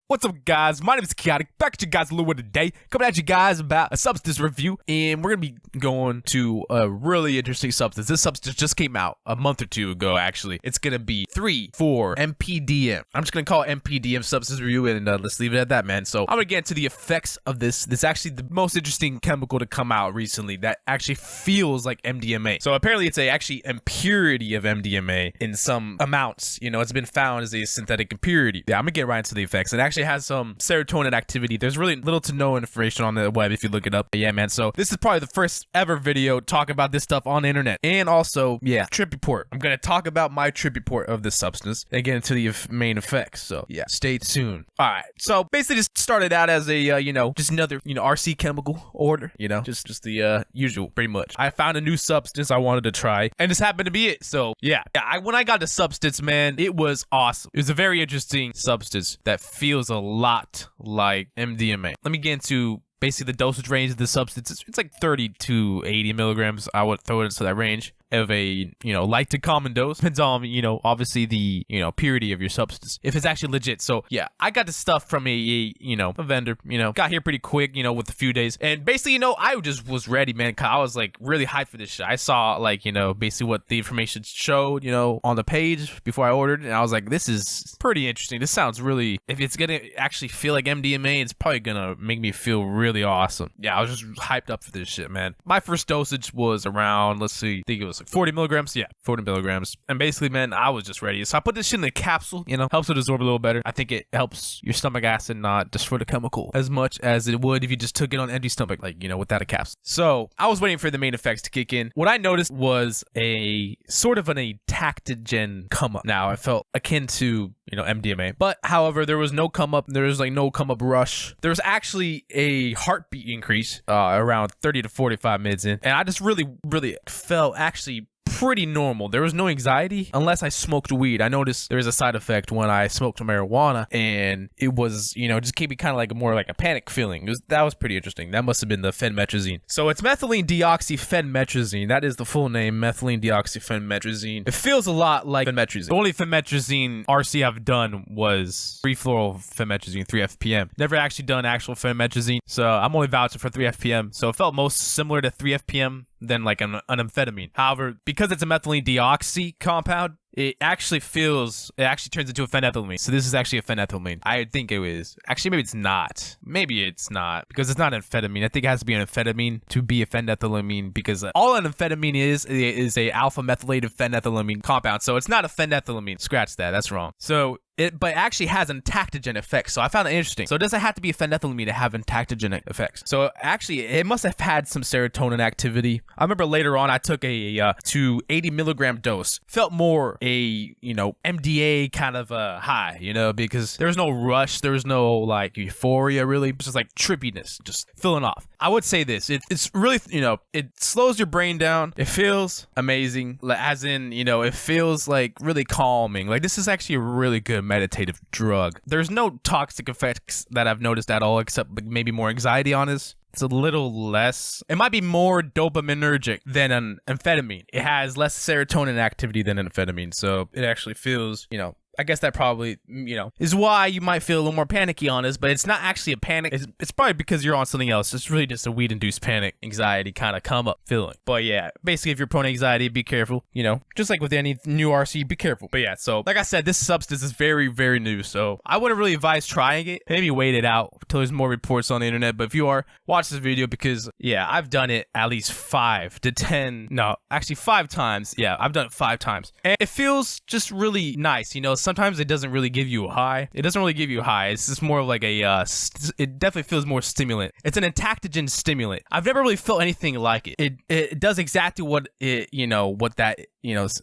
What's up, guys? My name is Chaotic. Back at you guys a little bit today. Coming at you guys about a substance review. And we're going to be going to a really interesting substance. This substance just came out a month or two ago, actually. It's going to be 3,4 MPDM. I'm just going to call it MPDM substance review, and let's leave it at that, man. So I'm going to get into the effects of this. This is actually the most interesting chemical to come out recently that actually feels like MDMA. So apparently it's actually impurity of MDMA in some amounts. You know, it's been found as a synthetic impurity. Yeah, I'm going to get right into the effects. It actually has some serotonin activity. There's really little to no information on the web if you look it up. But yeah, man, so this is probably the first ever video talking about this stuff on the internet. And also, yeah, trip report. I'm going to talk about my trip report of this substance and get into the main effects. So yeah, stay tuned. All right, so basically just started out as a, just another, RC chemical order, just the usual, pretty much. I found a new substance I wanted to try, and this happened to be it. So yeah, when I got the substance, man, it was awesome. It was a very interesting substance that feels a lot like MDMA. Let me get into basically the dosage range of the substance. It's like 30 to 80 milligrams. I would throw it into that range of a, light to common dose. Depends on, obviously the, purity of your substance, if it's actually legit. So yeah, I got the stuff from a vendor, got here pretty quick, with a few days. And basically, I just was ready, man. 'Cause I was like really hyped for this shit. I saw like, basically what the information showed, on the page before I ordered. And I was like, this is pretty interesting. This sounds really, if it's gonna actually feel like MDMA, it's probably gonna make me feel really awesome. Yeah, I was just hyped up for this shit, man. My first dosage was around, let's see, I think it was like 40 milligrams. Yeah, 40 milligrams. And basically, man, I was just ready. So I put this shit in a capsule, helps it absorb a little better. I think it helps your stomach acid not destroy the chemical as much as it would if you just took it on empty stomach, like, without a capsule. So I was waiting for the main effects to kick in. What I noticed was a sort of an atactogen come up. Now, it felt akin to, MDMA. But however, there was no come up. There was like no come up rush. There was actually a heartbeat increase around 30 to 45 minutes in. And I just really felt actually pretty normal. There was no anxiety unless I smoked weed. I noticed there was a side effect when I smoked marijuana, and it was, just gave me kind of like more like a panic feeling. That was pretty interesting. That must have been the phenmetrazine. So it's methylene deoxyphenmetrazine. That is the full name, methylene deoxyphenmetrazine. It feels a lot like phenmetrazine. The only phenmetrazine RC I've done was 3-fluorylphenmetrazine, 3-FPM. Never actually done actual phenmetrazine, so I'm only vouching for 3-FPM. So it felt most similar to 3-FPM than like an amphetamine. However, because it's a methylene deoxy compound, it actually turns into a phenethylamine. So this is actually a phenethylamine. I think it is. Actually, maybe it's not. Maybe it's not, because it's not amphetamine. I think it has to be an amphetamine to be a phenethylamine, because all an amphetamine is a alpha methylated phenethylamine compound. So it's not a phenethylamine. Scratch that. That's wrong. So but it actually has entactogen effects. So I found it interesting. So it doesn't have to be a phenethylamine to have entactogenic effects. So actually, it must have had some serotonin activity. I remember later on, I took a 80 milligram dose. Felt more a, MDA kind of high, because there was no rush. There was no like euphoria, really. It was just like trippiness, just filling off. I would say this. It's really, it slows your brain down. It feels amazing. As in, it feels like really calming. Like this is actually a really good meditative drug. There's no toxic effects that I've noticed at all, except like maybe more anxiety on this. It's a little less. It might be more dopaminergic than an amphetamine. It has less serotonin activity than an amphetamine, so it actually feels, I guess that probably, is why you might feel a little more panicky on this, but it's not actually a panic. It's probably because you're on something else. It's really just a weed-induced panic, anxiety kind of come up feeling. But yeah, basically, if you're prone to anxiety, be careful, just like with any new RC, be careful. But yeah, so like I said, this substance is very, very new, so I wouldn't really advise trying it. Maybe wait it out until there's more reports on the internet, but if you are, watch this video, because yeah, I've done it at least 5 to 10, no, actually 5 times. Yeah, I've done it 5 times. And it feels just really nice, sometimes it doesn't really give you a high. It doesn't really give you a high. It's just more of like a, it definitely feels more stimulant. It's an entactogen stimulant. I've never really felt anything like it. It does exactly what it, what that,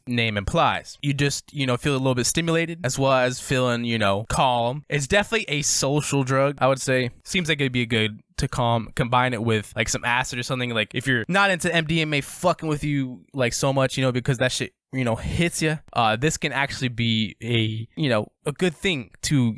name implies. You just, feel a little bit stimulated, as well as feeling, calm. It's definitely a social drug, I would say. Seems like it'd be a good to combine it with like some acid or something. Like if you're not into MDMA fucking with you like so much, because that shit hits you, this can actually be a a good thing to,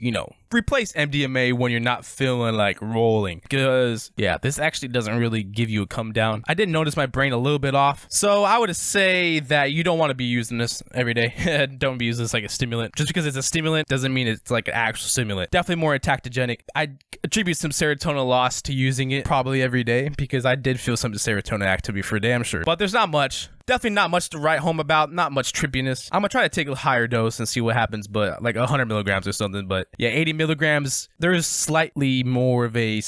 replace MDMA when you're not feeling like rolling. Because, yeah, this actually doesn't really give you a come down. I did notice my brain a little bit off. So I would say that you don't want to be using this every day. Don't be using this like a stimulant. Just because it's a stimulant doesn't mean it's like an actual stimulant. Definitely more entactogenic. I attribute some serotonin loss to using it probably every day because I did feel some serotonin activity for damn sure. But there's not much. Definitely not much to write home about, not much trippiness. I'm gonna try to take a higher dose and see what happens, but like 100 milligrams or something. But yeah, 80 milligrams, there's slightly more of a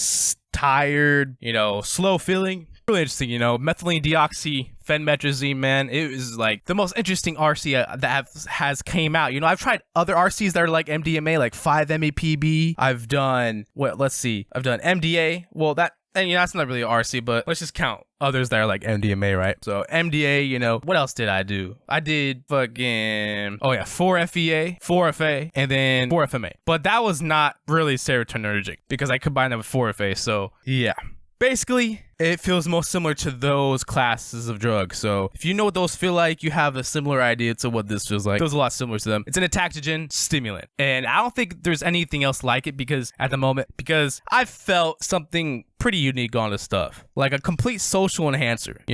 tired, slow feeling. Really interesting, methylene deoxyphenmetrazine, man. It was like the most interesting RC that has came out. I've tried other RCs that are like MDMA, like 5-MAPB. I've done, I've done MDA. Well, that's not really RC, but let's just count others that are like MDMA, right? So MDA, what else did I do? I did fucking, 4FEA, 4FA, and then 4FMA. But that was not really serotonergic because I combined them with 4FA. So yeah, basically, it feels most similar to those classes of drugs. So if you know what those feel like, you have a similar idea to what this feels like. It feels a lot similar to them. It's an entactogen stimulant. And I don't think there's anything else like it because I felt something pretty unique on this stuff. Like a complete social enhancer,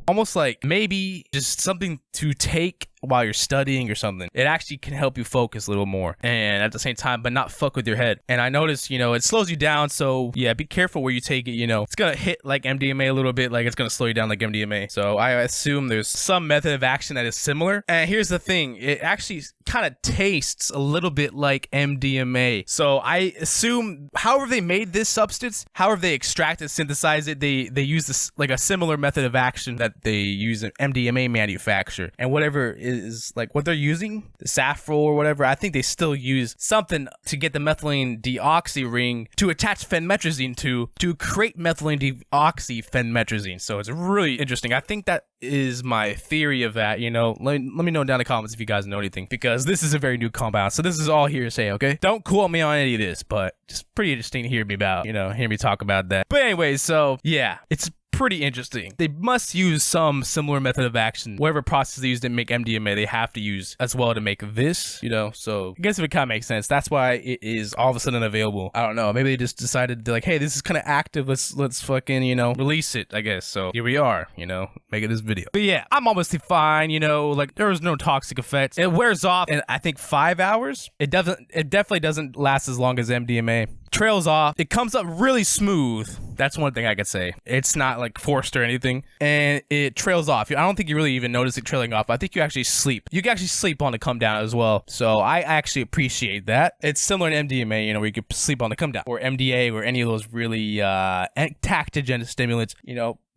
almost like maybe just something to take while you're studying or something. It actually can help you focus a little more and at the same time, but not fuck with your head. And I noticed, it slows you down. So yeah, be careful where you take it. It's going to hit like MDMA a little bit, like it's going to slow you down like MDMA. So I assume there's some method of action that is similar. And here's the thing, it actually kind of tastes a little bit like MDMA. So I assume however they made this substance, however they extract it, synthesize it, they use this like a similar method of action that they use in MDMA manufacture. And whatever is like what they're using, the saffron or whatever, I think they still use something to get the methylene deoxy ring to attach phenmetrazine to create methylene deoxyphenmetrazine. So it's really interesting. I think that is my theory of that. Let me know down in the comments if you guys know anything, because this is a very new compound. So this is all hearsay, okay? Don't quote me on any of this, but just pretty interesting to hear me talk about that. But anyways, so yeah, it's pretty interesting. They must use some similar method of action. Whatever process they use to make MDMA, they have to use as well to make this, so I guess it kind of makes sense. That's why it is all of a sudden available. I don't know. Maybe they just decided to like, hey, this is kind of active. Let's fucking, release it, I guess. So here we are, making this video. But yeah, I'm almost fine, like there was no toxic effects. It wears off in I think 5 hours. It definitely doesn't last as long as MDMA. Trails off. It comes up really smooth. That's one thing I could say. It's not like forced or anything. And it trails off. I don't think you really even notice it trailing off. I think you actually sleep. You can actually sleep on the come down as well. So I actually appreciate that. It's similar to MDMA, where you can sleep on the come down. Or MDA or any of those really entactogen stimulants,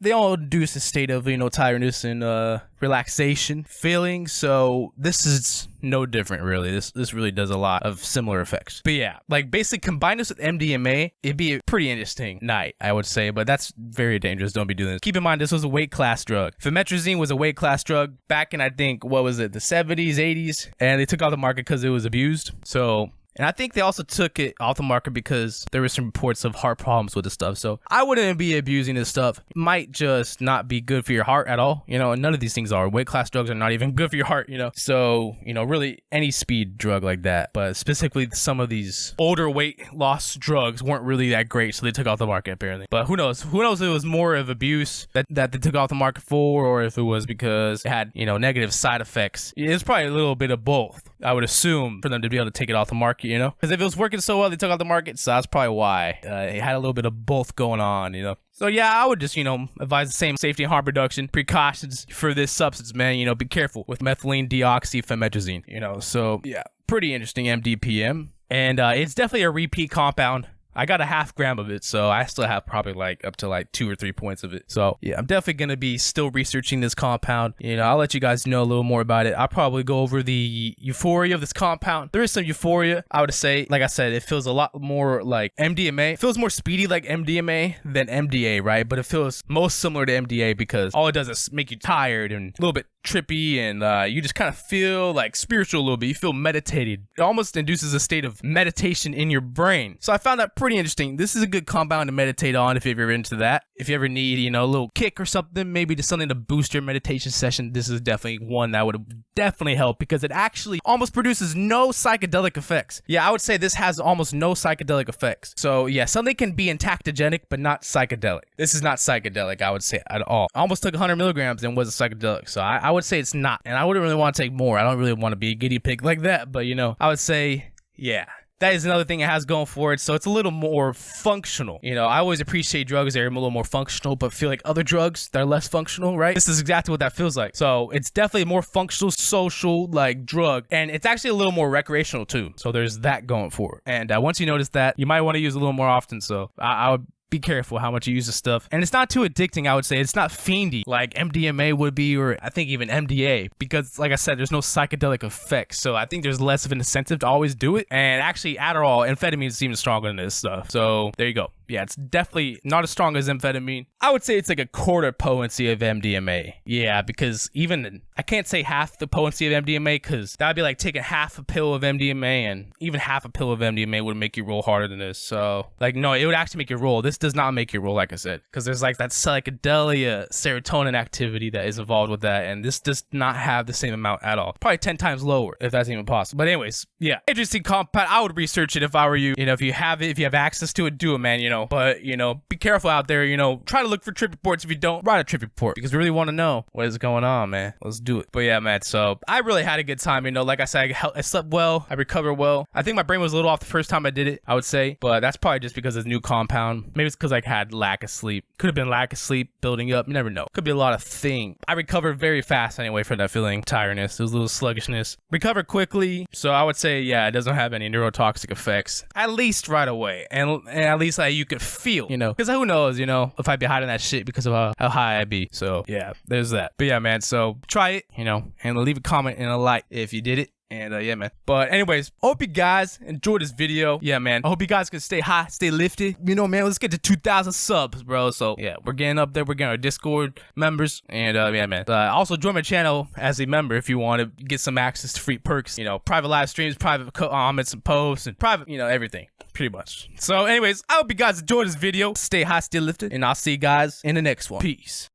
they all induce a state of, tiredness and relaxation feeling. So this is no different, really. This really does a lot of similar effects. But yeah, like basically combine this with MDMA, it'd be a pretty interesting night, I would say. But that's very dangerous. Don't be doing this. Keep in mind, this was a weight class drug. Phenmetrazine was a weight class drug back in, I think, what was it, the 70s, 80s? And they took off the market because it was abused. So... And I think they also took it off the market because there were some reports of heart problems with this stuff. So I wouldn't be abusing this stuff. It might just not be good for your heart at all. And none of these things are. Weight class drugs are not even good for your heart, So, really any speed drug like that. But specifically some of these older weight loss drugs weren't really that great. So they took off the market apparently. But who knows? Who knows if it was more of abuse that they took off the market for, or if it was because it had, negative side effects. It's probably a little bit of both, I would assume, for them to be able to take it off the market. Because if it was working so well, they took out the market. So that's probably why it had a little bit of both going on, So yeah, I would just, advise the same safety and harm reduction precautions for this substance, man. Be careful with methylene deoxyphenmetrazine, So yeah, pretty interesting MDPM. And it's definitely a repeat compound. I got a half gram of it, so I still have probably like up to like 2 or 3 points of it. So yeah, I'm definitely going to be still researching this compound. I'll let you guys know a little more about it. I'll probably go over the euphoria of this compound. There is some euphoria, I would say. Like I said, it feels a lot more like MDMA. It feels more speedy like MDMA than MDA, right? But it feels most similar to MDA because all it does is make you tired and a little bit trippy, and you just kind of feel like spiritual a little bit. You feel meditated. It almost induces a state of meditation in your brain. So I found that pretty interesting. This is a good compound to meditate on if you're ever into that. If you ever need, you know, a little kick or something, maybe just something to boost your meditation session, this is definitely one that would definitely help because it actually almost produces no psychedelic effects. Yeah, I would say this has almost no psychedelic effects. So yeah, something can be entactogenic, but not psychedelic. This is not psychedelic, I would say, at all. I almost took 100 milligrams and wasn't psychedelic, so I would say it's not. And I wouldn't really want to take more. I don't really want to be a guinea pig like that, but you know, I would say, yeah. That is another thing it has going for it, so it's a little more functional. You know, I always appreciate drugs that are a little more functional, but feel like other drugs that are less functional, right? This is exactly what that feels like. So it's definitely a more functional, social, like, drug, and it's actually a little more recreational too. So there's that going for it. And once you notice that, you might want to use a little more often, so I would be careful how much you use this stuff. And it's not too addicting, I would say. It's not fiendy like MDMA would be, or I think even MDA, because like I said, there's no psychedelic effects. So I think there's less of an incentive to always do it. And actually Adderall, amphetamine is even stronger than this stuff. So there you go. Yeah, it's definitely not as strong as amphetamine. I would say it's like a quarter potency of MDMA. Yeah, because even, I can't say half the potency of MDMA, because that would be like taking half a pill of MDMA, and even half a pill of MDMA would make you roll harder than this. So, like, no, it would actually make you roll. This does not make you roll, like I said, because there's like that psychedelia serotonin activity that is involved with that, and this does not have the same amount at all. Probably 10 times lower, if that's even possible. But anyways, yeah, interesting compound. I would research it if I were you. You know, if you have it, if you have access to it, do it, man, you know. But, you know, be careful out there, you know, try to look for trip reports. If you don't, write a trip report, because we really want to know what is going on, man. Let's do it. But yeah, man, so I really had a good time, you know. Like I said, I slept well, I recovered well. I think my brain was a little off the first time I did it, I would say, but that's probably just because of the new compound. Maybe it's because I had lack of sleep. Could have been lack of sleep building up, you never know. Could be a lot of things. I recovered very fast anyway from that feeling, tiredness. There was a little sluggishness. Recovered quickly, so I would say, yeah, it doesn't have any neurotoxic effects, at least right away, and at least like you could feel, you know, because who knows, you know, if I'd be hiding that shit because of how high I'd be. So yeah, there's that. But yeah, man, so try it, you know, and leave a comment and a like if you did it. And yeah, man. But anyways, hope you guys enjoyed this video. Yeah, man. I hope you guys can stay high, stay lifted. You know, man, let's get to 2,000 subs, bro. So yeah, we're getting up there. We're getting our Discord members. And yeah, man. Also join my channel as a member if you want to get some access to free perks. You know, private live streams, private comments and posts, and private, you know, everything. Pretty much. So anyways, I hope you guys enjoyed this video. Stay high, stay lifted. And I'll see you guys in the next one. Peace.